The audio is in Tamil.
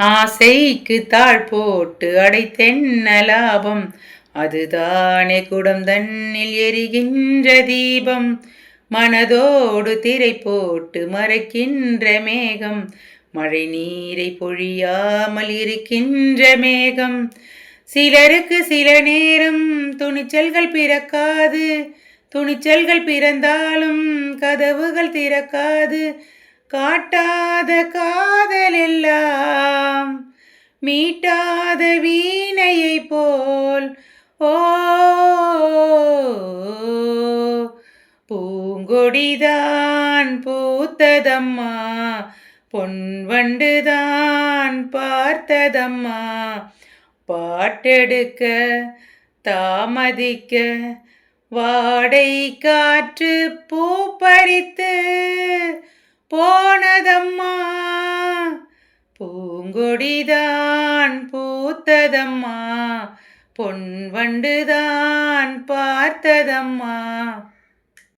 ஆசைக்கு தாழ் போட்டு அடைத்தென்ன லாபம்? அதுதானே குடம் தன்னில் எரிகின்ற தீபம். மனதோடு திரை போட்டு மறைக்கின்ற மேகம், மழை நீரை பொழியாமல் இருக்கின்ற மேகம். சிலருக்கு சில நேரம் துணிச்சல்கள் பிறக்காது, துணிச்சல்கள் பிறந்தாலும் கதவுகள் திறக்காது. காட்டாத காதல் எல்லாம் மீட்டாத வீணையை போல். ஓ, பூங்கொடிதான் பூத்ததம்மா, பொன்வண்டுதான் பார்த்ததம்மா. பாட்டெடுக்க தாமதிக்க வாடை காற்று பூ பறித்து போனதம்மா. பூங்கொடிதான் பூத்ததம்மா, பொன்வண்டுதான் பார்த்ததம்மா.